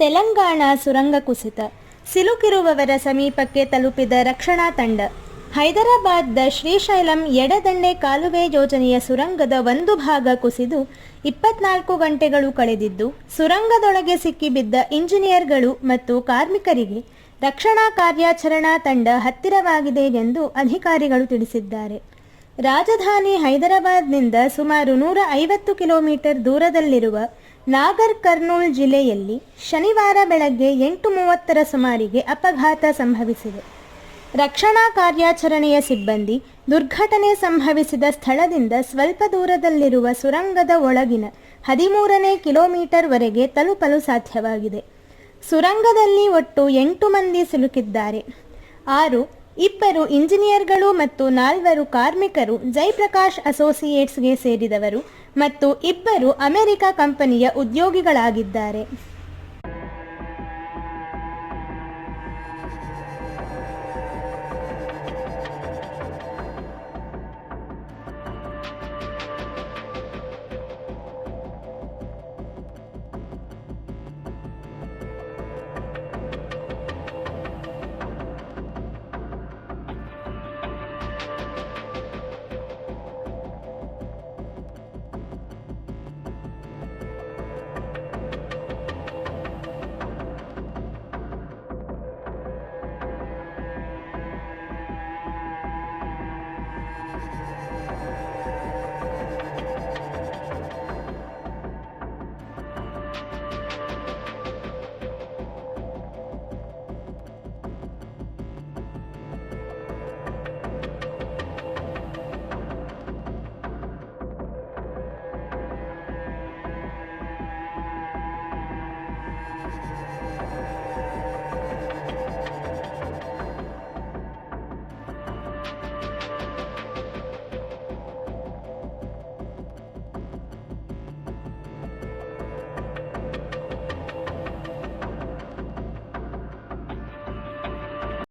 ತೆಲಂಗಾಣ ಸುರಂಗ ಕುಸಿತ, ಸಿಲುಕಿರುವವರ ಸಮೀಪಕ್ಕೆ ತಲುಪಿದ ರಕ್ಷಣಾ ತಂಡ. ಹೈದರಾಬಾದ್ದ ಶ್ರೀಶೈಲಂ ಎಡದಂಡೆ ಕಾಲುವೆ ಯೋಜನೆಯ ಸುರಂಗದ ಒಂದು ಭಾಗ ಕುಸಿದು 24 ಗಂಟೆಗಳು ಕಳೆದಿದ್ದು, ಸುರಂಗದೊಳಗೆ ಸಿಕ್ಕಿಬಿದ್ದ ಇಂಜಿನಿಯರ್ಗಳು ಮತ್ತು ಕಾರ್ಮಿಕರಿಗೆ ರಕ್ಷಣಾ ಕಾರ್ಯಾಚರಣಾ ತಂಡ ಹತ್ತಿರವಾಗಿದೆ ಎಂದು ಅಧಿಕಾರಿಗಳು ತಿಳಿಸಿದ್ದಾರೆ. ರಾಜಧಾನಿ ಹೈದರಾಬಾದ್ನಿಂದ ಸುಮಾರು 150 ಕಿಲೋಮೀಟರ್ ದೂರದಲ್ಲಿರುವ ನಾಗರ್ ಕರ್ನೂಲ್ ಜಿಲ್ಲೆಯಲ್ಲಿ ಶನಿವಾರ ಬೆಳಗ್ಗೆ 8:30 ಸುಮಾರಿಗೆ ಅಪಘಾತ ಸಂಭವಿಸಿದೆ. ರಕ್ಷಣಾ ಕಾರ್ಯಾಚರಣೆಯ ಸಿಬ್ಬಂದಿ ದುರ್ಘಟನೆ ಸಂಭವಿಸಿದ ಸ್ಥಳದಿಂದ ಸ್ವಲ್ಪ ದೂರದಲ್ಲಿರುವ ಸುರಂಗದ ಒಳಗಿನ 13ನೇ ಕಿಲೋಮೀಟರ್ವರೆಗೆ ತಲುಪಲು ಸಾಧ್ಯವಾಗಿದೆ. ಸುರಂಗದಲ್ಲಿ ಒಟ್ಟು 8 ಮಂದಿ ಸಿಲುಕಿದ್ದಾರೆ. 2 ಇಂಜಿನಿಯರ್ಗಳು ಮತ್ತು 4 ಕಾರ್ಮಿಕರು ಜಯಪ್ರಕಾಶ್ ಅಸೋಸಿಯೇಟ್ಸ್ಗೆ ಸೇರಿದವರು ಮತ್ತು 2 ಅಮೆರಿಕ ಕಂಪನಿಯ ಉದ್ಯೋಗಿಗಳಾಗಿದ್ದಾರೆ.